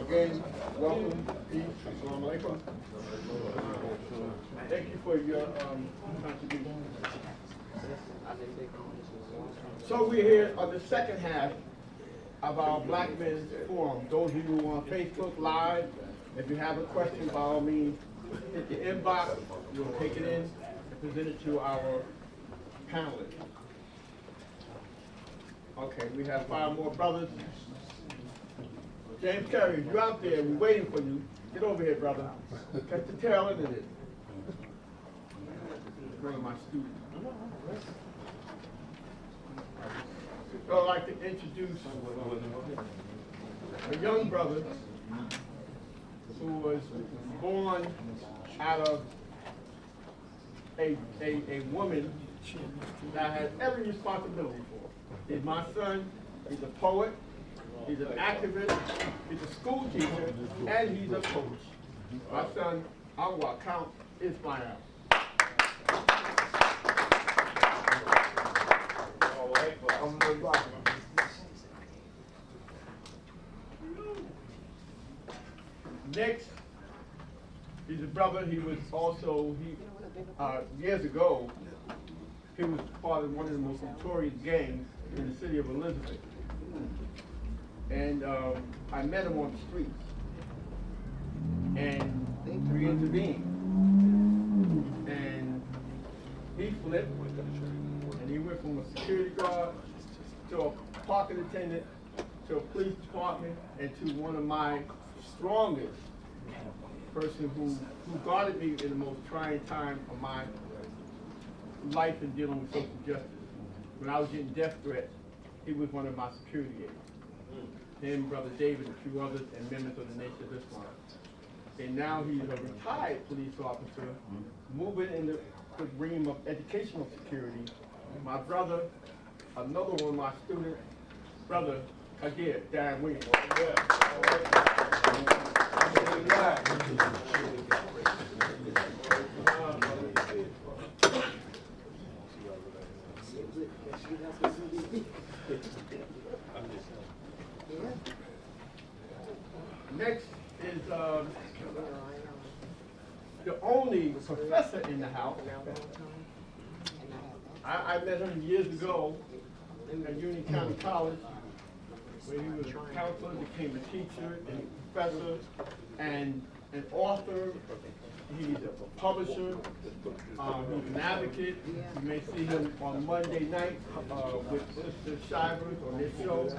Again, welcome, peace, Salaam Alaikum. Thank you for your contribution. So we're here on the second half of our Black Men's Forum. Those of you on Facebook Live, if you have a question, by all means, hit the inbox. We'll take it in and present it to our panelists. Okay, we have 5 more brothers. James Carey, you're out there. We're waiting for you. Get over here, brother. Catch the tail end of it. Bring my student. So I'd like to introduce a young brother who was born out of a woman that I had every responsibility for. He's my son, he's a poet, he's an activist, he's a school teacher, and he's a coach. My son, Abdul, count Ismial. Next, he's a brother. He was also, years ago, he was part of one of the most notorious gangs in the city of Elizabeth. And I met him on the streets. And we intervened. And he flipped. And he went from a security guard to a parking attendant to a police department and to one of my strongest person who guarded me in the most trying time of my life in dealing with social justice. When I was getting death threats, he was one of my security agents. Him, Brother David, and a few others, and members of the Nation of Islam. And now he's a retired police officer, moving into the realm of educational security. My brother, another one of my students, brother, again, Dan Williams. Next is the only professor in the house. I met him years ago at Union County College, where he was a counselor, became a teacher, and professor, and an author. He's a publisher. He's an advocate. You may see him on Monday night with Sister Shivers on this show,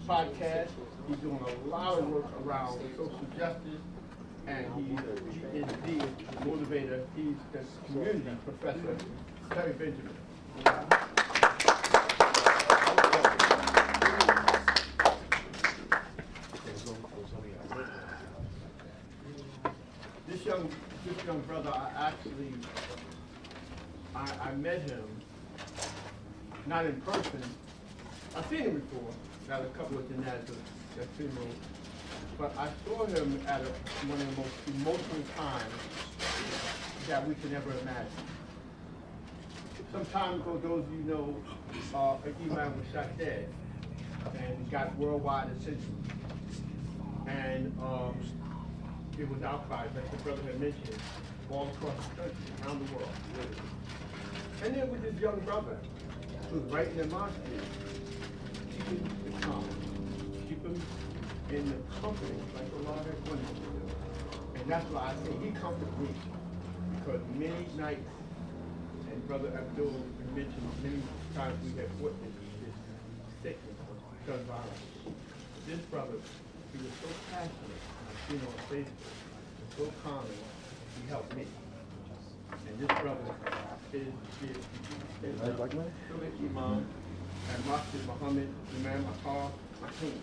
podcast. He's doing a lot of work around social justice, and he is the motivator. He's the community professor, Terry Benjamin. This young brother, I met him, not in person. I've seen him before, at a couple of janazas at funerals, but I saw him at one of the most emotional times that we could ever imagine. Some time ago, those of you know, Imam was shot dead and got worldwide attention. And it was outcry, like the brother had mentioned, all across the country, around the world. And there was this young brother who was right in the mosque, keeping the calm, keep him in the company like Allah has wanted him to do. And that's why I say he comforted me, because many nights, and Brother Abdul mentioned many times we have witnessed this sickness of gun violence. This brother, he was so passionate. I've seen on Facebook, so calming, he helped me. And this brother is Imam and Masjid Muhammad Imam Atar Hakim.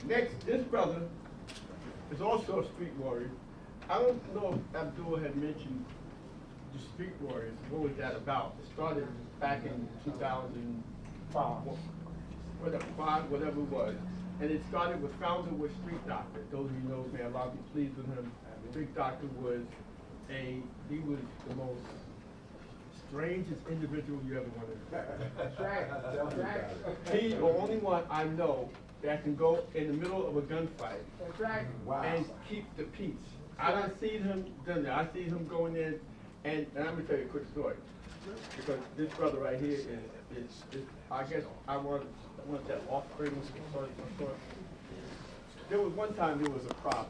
Next, this brother is also a street warrior. I don't know if Abdul had mentioned the Street Warriors. What was that about? It started back in 2005, whatever it was. And it started with founder with Street Doctor. Those of you know, may Allah be pleased with him. the big doctor was he was the most strangest individual you ever want to meet. That's right. That's right. He's the only one I know that can go in the middle of a gunfight. That's right. Wow. And keep the peace. I don't see him done that. I see him going in, and I'm gonna tell you a quick story, because this brother right here is I guess I want that offspring story. There was one time there was a problem.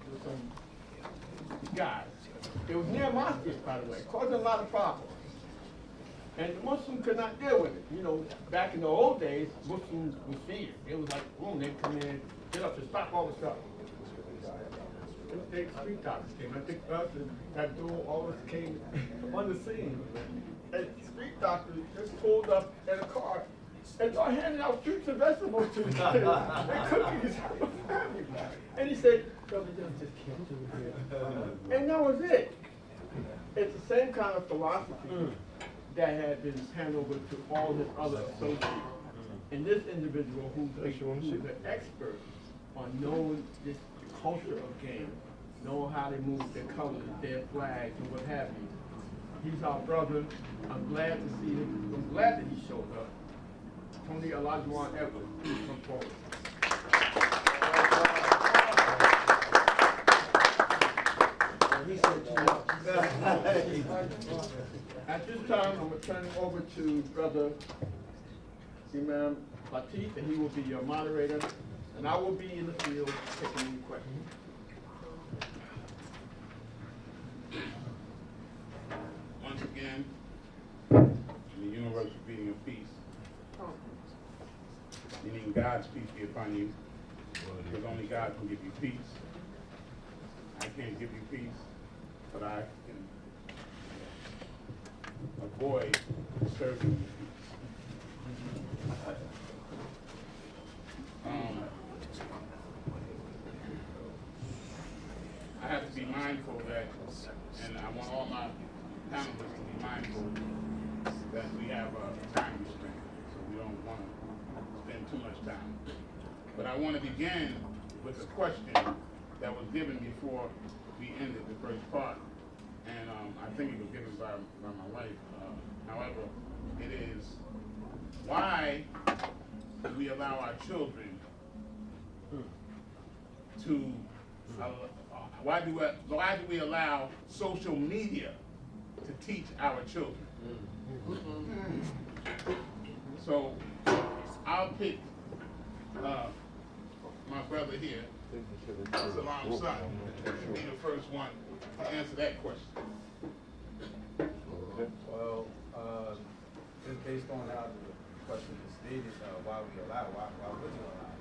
There was some guys. It was near mosques, by the way, causing a lot of problems. And the Muslims could not deal with it. You know, back in the old days, Muslims were feared. It was like, boom, they'd come in, get up and stop all the stuff. The street doctors came. I think us and Abdul always came on the scene. And street doctors just pulled up in a car and started handing out fruits and vegetables to the kids and cookies for the family. And he said, brother, just can't do it here. And that was it. It's the same kind of philosophy that had been handed over to all his other associates. And this individual who's an expert on knowing this culture of game, knowing how they move their colors, their flags, and what have you. He's our brother. I'm glad to see him. I'm glad that he showed up. Tony Olajuwon Evans, please come forward. At this time, I'm going to turn it over to Brother Imam Latif, and he will be your moderator, and I will be in the field taking any questions. Once again, in the universal being of peace, meaning God's peace be upon you, because only God can give you peace. I can't give you peace, but I can avoid serving you peace. I have to be mindful that, and I want all my panelists to be mindful that we have a time restraint, so we don't want to spend too much time. But I want to begin with a question that was given before we ended the first part, and I think it was given by my wife. However, it is, why do we allow our children to, why do we allow social media to teach our children? So I'll pick my brother here, Salaam's son, to be the first one to answer that question. Well, just based on how the question is stated, why we allow, why would you allow?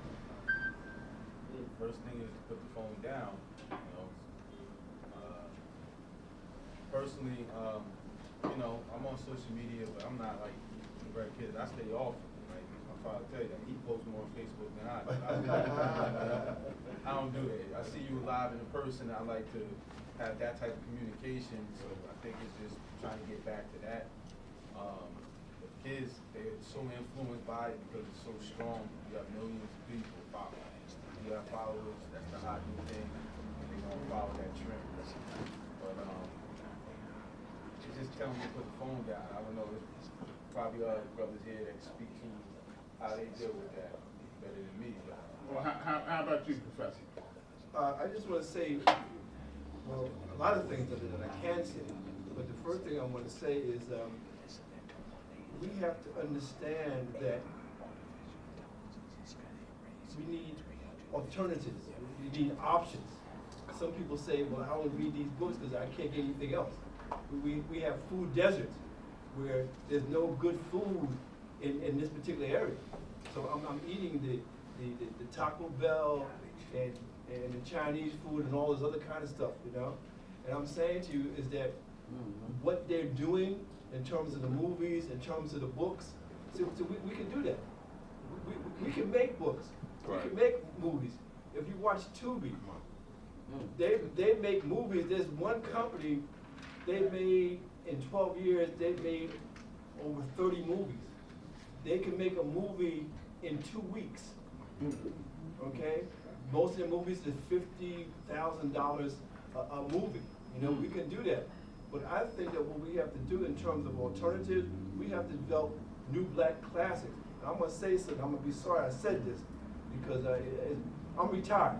First thing is to put the phone down. You know, personally, you know, I'm on social media, but I'm not like the great kids. I stay off. Like my father tell you, he posts more on Facebook than I do. I don't do that. I see you live in person. I like to have that type of communication. So I think it's just trying to get back to that. The kids, they're so influenced by it because it's so strong. You have millions of people following. You have followers, that's the hot new thing, and they're going to follow that trend. But it's just telling me to put the phone down. I don't know, there's probably other brothers here that speak to how they deal with that better than me. Well, how about you, Professor? I just want to say, well, a lot of things that I can say, but the first thing I want to say is we have to understand that we need alternatives, we need options. Some people say, well, I only read these books because I can't get anything else. We have food deserts where there's no good food in this particular area. So I'm eating the Taco Bell and the Chinese food and all this other kind of stuff, you know? And I'm saying to you is that what they're doing in terms of the movies, in terms of the books, so we can do that. We can make books. Right. We can make movies. If you watch Tubi, they make movies. There's one company, they made, in 12 years, they made over 30 movies. They can make a movie in 2 weeks. Okay? Most of the movies is $50,000 a movie. You know, we can do that. But I think that what we have to do in terms of alternatives, we have to develop new black classics. And I'm gonna say something, I'm gonna be sorry I said this, because I'm retired,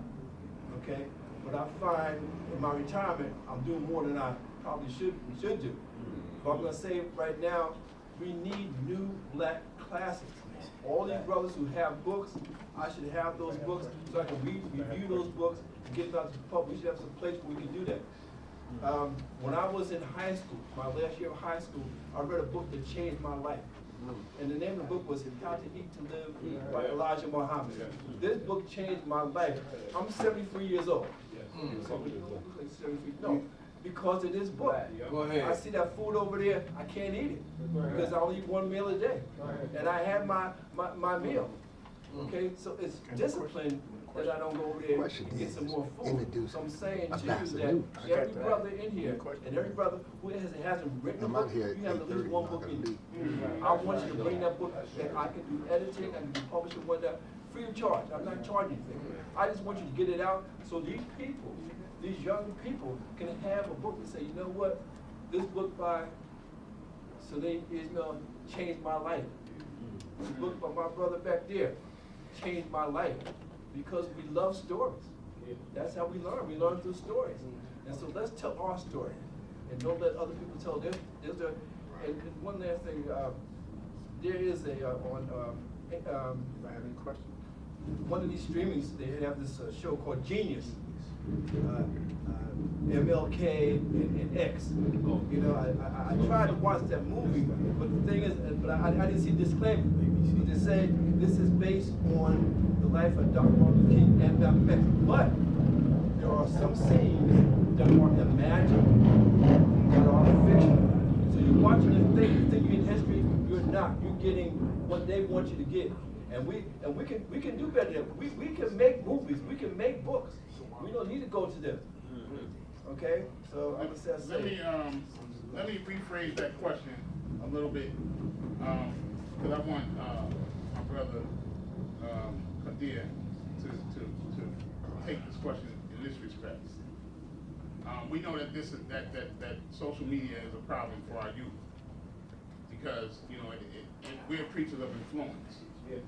okay? But I find in my retirement, I'm doing more than I probably should do. But I'm gonna say right now, we need new black classics. All these brothers who have books, I should have those books so I can review those books and get them out to the public. We should have some place where we can do that. When I was in high school, my last year of high school, I read a book that changed my life. And the name of the book was How to Eat to Live by Elijah Muhammad. This book changed my life. I'm 73 years old. 73, no, because of this book. Go ahead. I see that food over there, I can't eat it because I only eat one meal a day. And I have my meal. Okay, so it's discipline that I don't go over there and get some more food. So I'm saying to you that every brother in here and every brother who hasn't written a book, you have at least one book in you. I want you to bring that book that I can do editing, I can do publishing, whatever, free of charge. I'm not charging anything. I just want you to get it out so these people, these young people can have a book and say, you know what, this book by Salaam Ismial changed my life. This book by my brother back there changed my life. Because we love stories. That's how we learn. We learn through stories. And so let's tell our story. And don't let other people tell theirs. And one last thing, there is a, if I have any questions, one of these streamings, they have this show called Genius. MLK and X. You know, I tried to watch that movie, but the thing is, but I didn't see disclaimer. But they say this is based on the life of Dr. Martin Luther King and Malcolm X. But there are some scenes that are imagined, that are fictional. So you're watching this thing, you think you're in history, you're not. You're getting what they want you to get. And we can do better than that. We can make movies, we can make books. We don't need to go to them. Okay? So I'm gonna say let me rephrase that question a little bit. Because I want my brother Kadir to take this question in this respect. We know that that social media is a problem for our youth because you know we're creatures of influence. Yeah.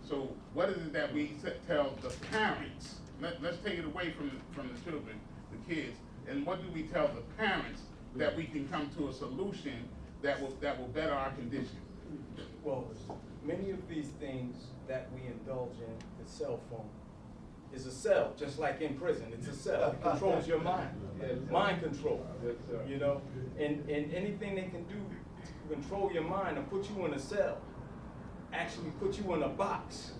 So what is it that we tell the parents? Let's take it away from the children, the kids, and what do we tell the parents that we can come to a solution that will better our condition? Well, many of these things that we indulge in, the cell phone, is a cell, just like in prison. It's a cell. It controls your mind. Mind control. You know? And anything they can do to control your mind and put you in a cell, actually put you in a box.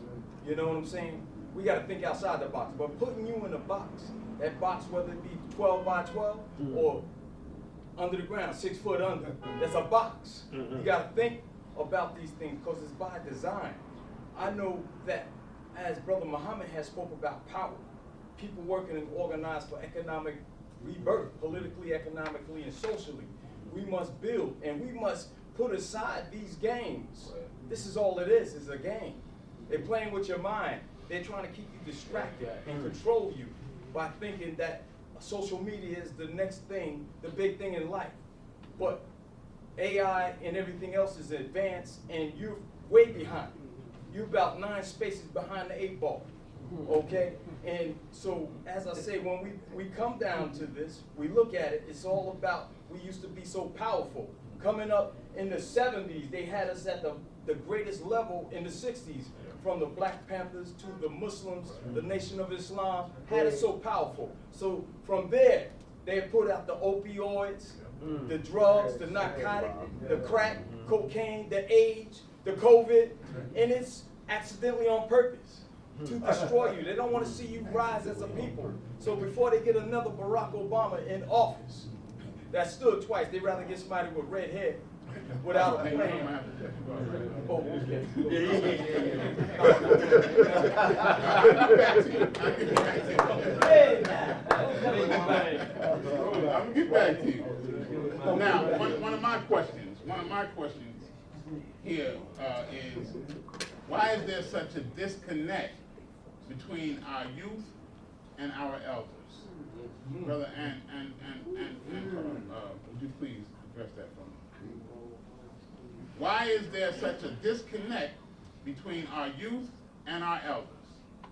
You know what I'm saying? We got to think outside the box. But putting you in a box, that box, whether it be 12 by 12 or under the ground, 6 foot under, that's a box. You got to think about these things because it's by design. I know that as Brother Muhammad has spoke about power, people working and organized for economic rebirth, politically, economically, and socially. We must build and we must put aside these games. This is all it is a game. They're playing with your mind. They're trying to keep you distracted and control you by thinking that social media is the next thing, the big thing in life. But AI and everything else is advanced and you're way behind. You're about 9 spaces behind the 8 ball, okay? And so, as I say, when we come down to this, we look at it, it's all about, we used to be so powerful. Coming up in the 70s, they had us at the greatest level in the 60s, from the Black Panthers to the Muslims, the Nation of Islam, had us so powerful. So from there, they put out the opioids, the drugs, the narcotic, the crack, cocaine, the AIDS, the COVID, and it's accidentally on purpose to destroy you. They don't want to see you rise as a people. So before they get another Barack Obama in office, that stood twice, they'd rather get somebody with red hair without a plan. Oh, okay. I'll get back to you. Now, one of my questions here is, why is there such a disconnect between our youth and our elders. Brother, would you please address that for me? Why is there such a disconnect between our youth and our elders? I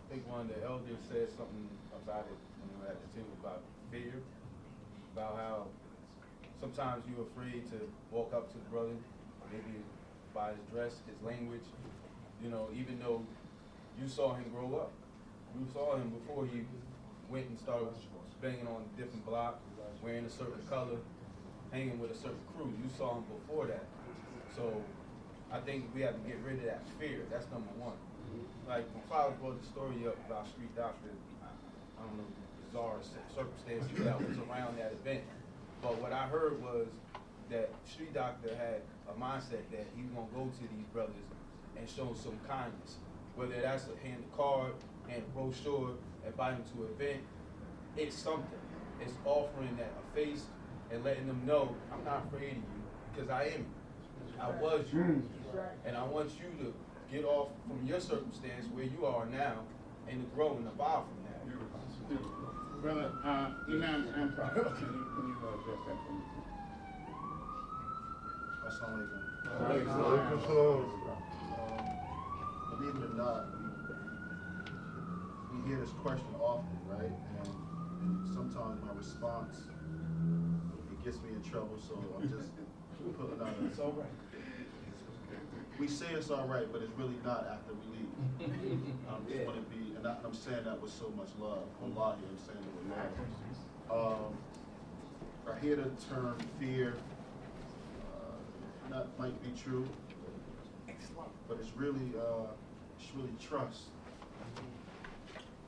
think one of the elders said something about it when we were at the table about fear, about how sometimes you're afraid to walk up to the brother, maybe by his dress, his language, you know, even though you saw him grow up. You saw him before he went and started banging on a different block, wearing a certain color, hanging with a certain crew. You saw him before that. So I think we have to get rid of that fear. That's number one. Like my father brought the story up about Street Doctor, I don't know, bizarre circumstances that was around that event. But what I heard was that Street Doctor had a mindset that he was gonna go to these brothers and show some kindness. Whether that's a hand a card, hand a brochure, invite them to an event, it's something. It's offering that a face and letting them know I'm not afraid of you because I am. I was you. And I want you to get off from your circumstance where you are now and to grow and evolve from that. Brother, Imam Antar, can you address that for me? Assalamu alaikum. Believe it or not, we hear this question often, right? And sometimes my response, it gets me in trouble, so I'm just pulling out a... It's all right. We say it's all right, but it's really not after we leave. Just want to be, and I'm saying that with so much love. Wallahi, I'm saying it with love. I hear the term fear. That might be true, but it's really trust.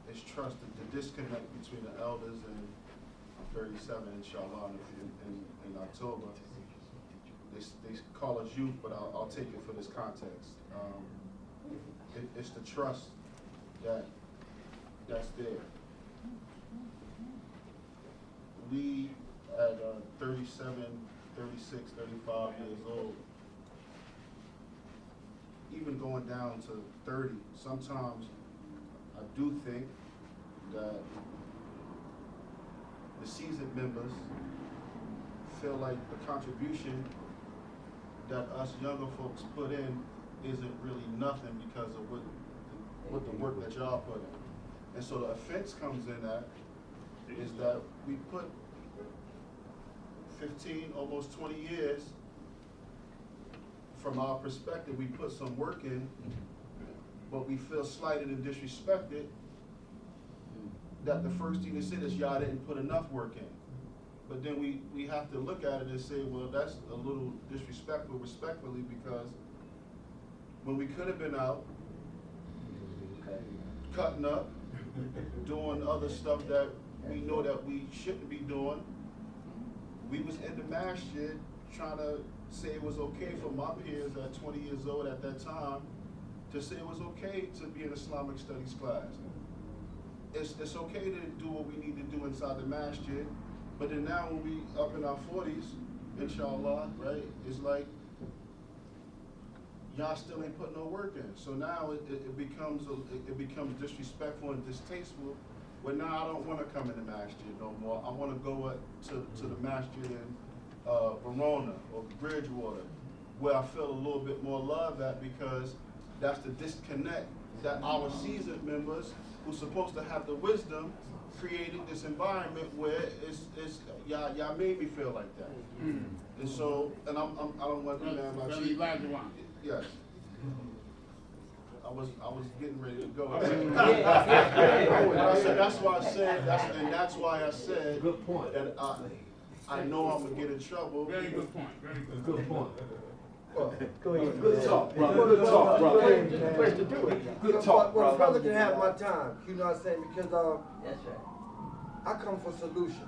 It's trust, the disconnect between the elders and 37, inshallah, in October. They call us youth, but I'll take it for this context. It's the trust that's there. We at 37, 36, 35 years old, even going down to 30, sometimes I do think that the seasoned members feel like the contribution that us younger folks put in isn't really nothing because of what the work that y'all put in. And so the offense comes in that is that we put 15, almost 20 years, from our perspective, we put some work in, but we feel slighted and disrespected that the first thing they said is y'all didn't put enough work in. But then we have to look at it and say, well, that's a little disrespectful, respectfully, because when we could have been out, cutting up, doing other stuff that we know that we shouldn't be doing, we was in the masjid trying to say it was okay for my peers at 20 years old at that time to say it was okay to be in Islamic studies class. It's okay to do what we need to do inside the masjid, but then now when we up in our 40s, inshallah, right, it's like y'all still ain't putting no work in. So now it becomes disrespectful and distasteful. Well, now I don't want to come in the masjid no more. I want to go to the masjid in Verona or Bridgewater, where I feel a little bit more love at, because that's the disconnect that our seasoned members, who's supposed to have the wisdom, created this environment where y'all made me feel like that. And so, and I don't want to my chief. Yes. I was getting ready to go. That's why I said. Good point. That I know I'm gonna get in trouble. Very good point. Very good. Good point. Go ahead. Good talk, brother. Good talk, brother. Place to do it. Good talk, brother. Brother can have my time. You know what I'm saying? Because That's right. I come for solutions.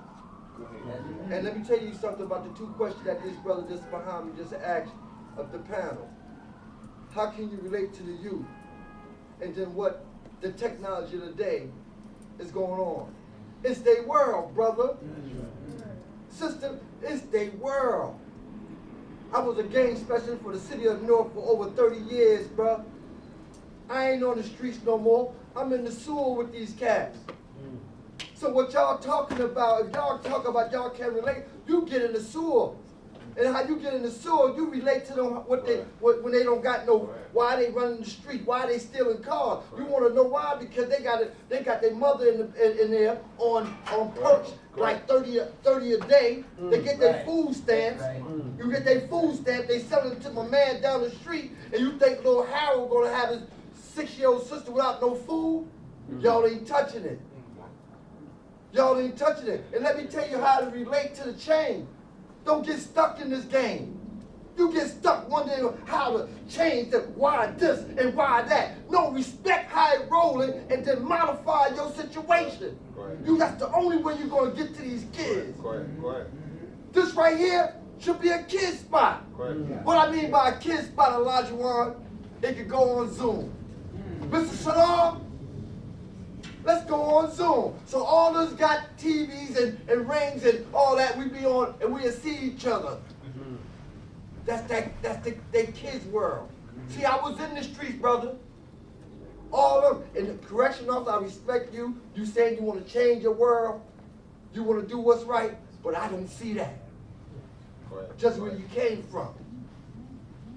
That's right. And let me tell you something about the two questions that this brother just behind me just asked of the panel. How can you relate to the youth? And then what the technology of the day is going on. It's their world, brother. Sister, it's their world. I was a game specialist for the city of North for over 30 years, bruh. I ain't on the streets no more. I'm in the sewer with these cats. So what y'all talking about, if y'all talk about y'all can't relate, you get in the sewer. And how you get in the sewer, you relate to them when they don't got no, why they running the street, why they stealing cars. You want to know why? Because they got their mother in there on perch like 30 a day. They get their food stamps. You get their food stamps. They selling it to my man down the street, and you think little Harold gonna have his 6-year-old sister without no food? Y'all ain't touching it. Y'all ain't touching it. And let me tell you how to relate to the change. Don't get stuck in this game. You get stuck wondering how to change the why this and why that. No, respect how it rolling and then modify your situation. That's the only way you're gonna get to these kids. This right here should be a kid spot. What I mean by a kid spot, Elijah, it could go on Zoom. Mr. Salaam, let's go on Zoom. So all of us got TVs and rings and all that. We be on and we'll see each other. That's the kids' world. See, I was in the streets, brother. All of them. And the correction officer, I respect you. You saying you want to change your world. You want to do what's right. But I don't see that. Just where you came from.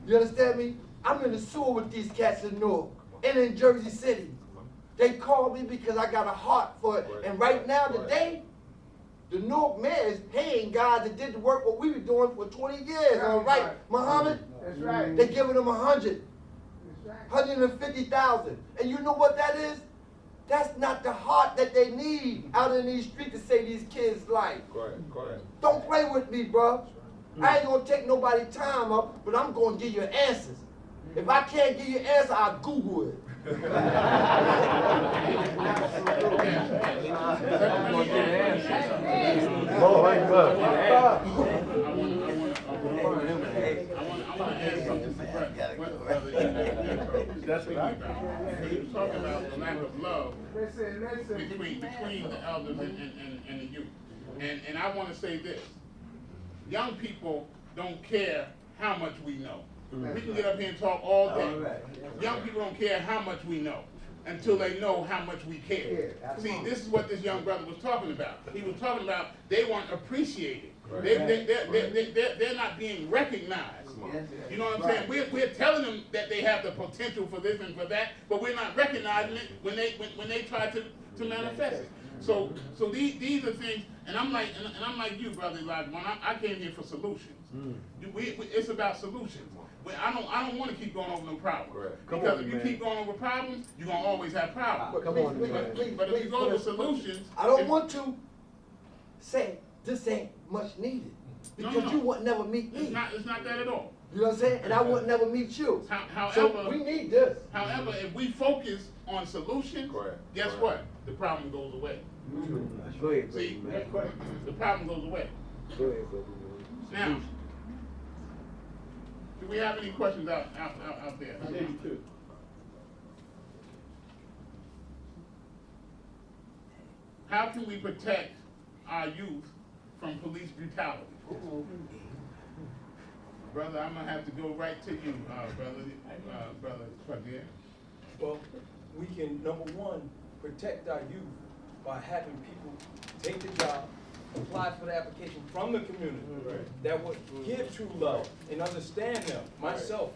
You understand me? I'm in the sewer with these cats in Newark and in Jersey City. They called me because I got a heart for it. And right now, today, the Newark mayor is paying guys that did the work what we were doing for 20 years. All right, Muhammad? That's right. They giving them 150,000. And you know what that is? That's not the heart that they need out in these streets to save these kids' life. Don't play with me, bro. I ain't gonna take nobody's time up, but I'm gonna give you answers. If I can't give you an answer, I'll Google it. That's right. He was talking about the lack of love between the elders and the youth. And I want to say this. Young people don't care how much we know. We can get up here and talk all day. Young people don't care how much we know until they know how much we care. See, this is what this young brother was talking about. He was talking about they weren't appreciated. They're not being recognized. You know what I'm saying? We're telling them that they have the potential for this and for that, but we're not recognizing it when they try to manifest it. So these are things, and I'm like you, brother Elijah. I came here for solutions. It's about solutions. I don't want to keep going over no problems. Because if you keep going over problems, you're gonna always have problems. But if you go over solutions, I don't want to say this ain't much needed because you would never meet me. It's not that at all. You know what I'm saying? And I would never meet you. However, so we need this. However, if we focus on solutions, guess what? The problem goes away. See, the problem goes away. Now, do we have any questions out there? Maybe two. How can we protect our youth from police brutality? Brother, I'm gonna have to go right to you, brother Xavier. Well, we can, number one, protect our youth by having people take the job, apply for the application from the community that would give true love and understand them. Myself,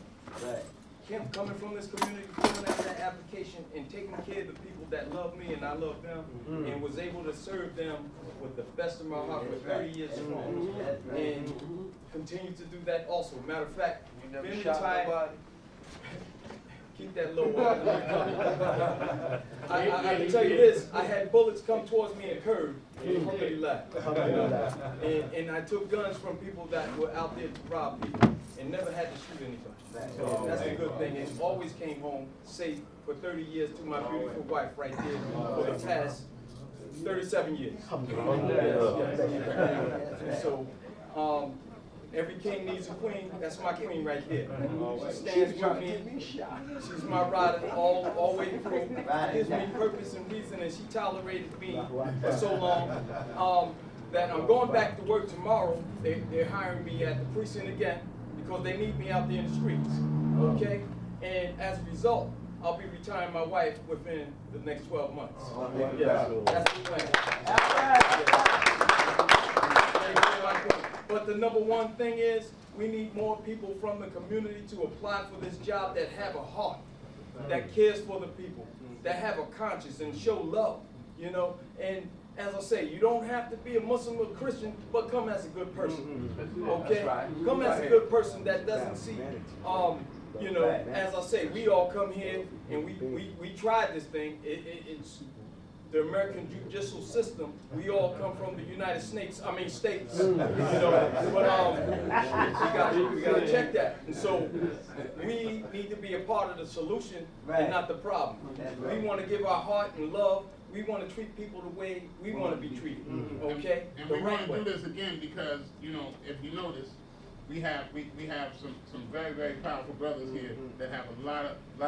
coming from this community, filling out that application and taking care of the people that love me and I love them, and was able to serve them with the best of my heart for 30 years strong, and continue to do that also. Matter of fact, been retired. Keep that low one. I can tell you this, I had bullets come towards me and curved, and I took guns from people that were out there to rob people and never had to shoot anybody. So that's a good thing. And always came home safe for 30 years to my beautiful wife right there for the past 37 years. And so, every king needs a queen. That's my queen right here. She stands with me. She's my rider all way through. Gives me purpose and reason, and she tolerated me for so long that I'm going back to work tomorrow. They're hiring me at the precinct again because they need me out there in the streets. Okay? And as a result, I'll be retiring my wife within the next 12 months. Oh, Yeah, that's the plan. But the number one thing is, we need more people from the community to apply for this job that have a heart, that cares for the people, that have a conscience and show love, you know? And as I say, you don't have to be a Muslim or Christian, but come as a good person, okay? Come as a good person that doesn't see, you know, as I say, we all come here and we tried this thing. It's the American judicial system. We all come from the United States, states, you know, but we gotta check that. And so we need to be a part of the solution and not the problem. We want to give our heart and love. We want to treat people the way we want to be treated, okay? And The we right want to way. do this again because, you know, if you notice, we have some very, very powerful brothers here that have a lot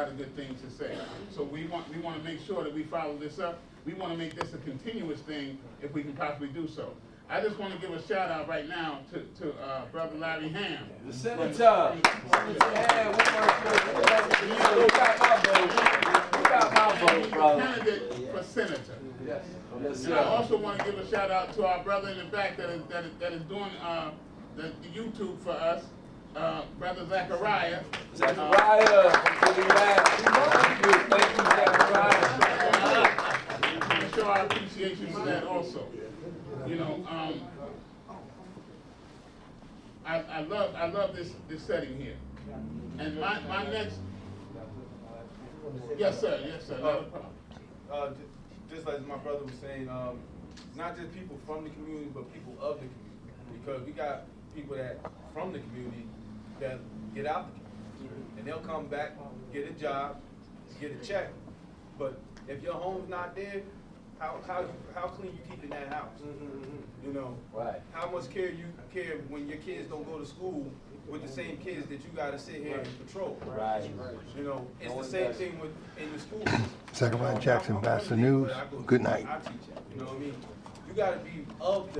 of good things to say. So we want to make sure that we follow this up. We want to make this a continuous thing if we can possibly do so. I just want to give a shout out right now to Brother Larry Ham. The senator. You got my vote, brother. Candidate for senator. Yes. Yes, And I also want to give a shout out to our brother in the back that is doing the YouTube for us, Brother Zachariah. Zachariah. Thank you, Zachariah. We show our appreciation for that also. You know, I love this setting here. And my next, yes sir, not a problem. Just like my brother was saying, not just people from the community, but people of the community. Because we got people that from the community that get out the community. And they'll come back, get a job, get a check. But if your home's not there, how clean you keeping that house? You know, Right. how much care you care when your kids don't go to school with the same kids that you gotta sit here and patrol. Right. You know, it's No the one same does. thing in the schools. Zachariah Jackson, I'm Basta from the News. but I go to Good school, night. I teach it, you know what I mean? You gotta be of the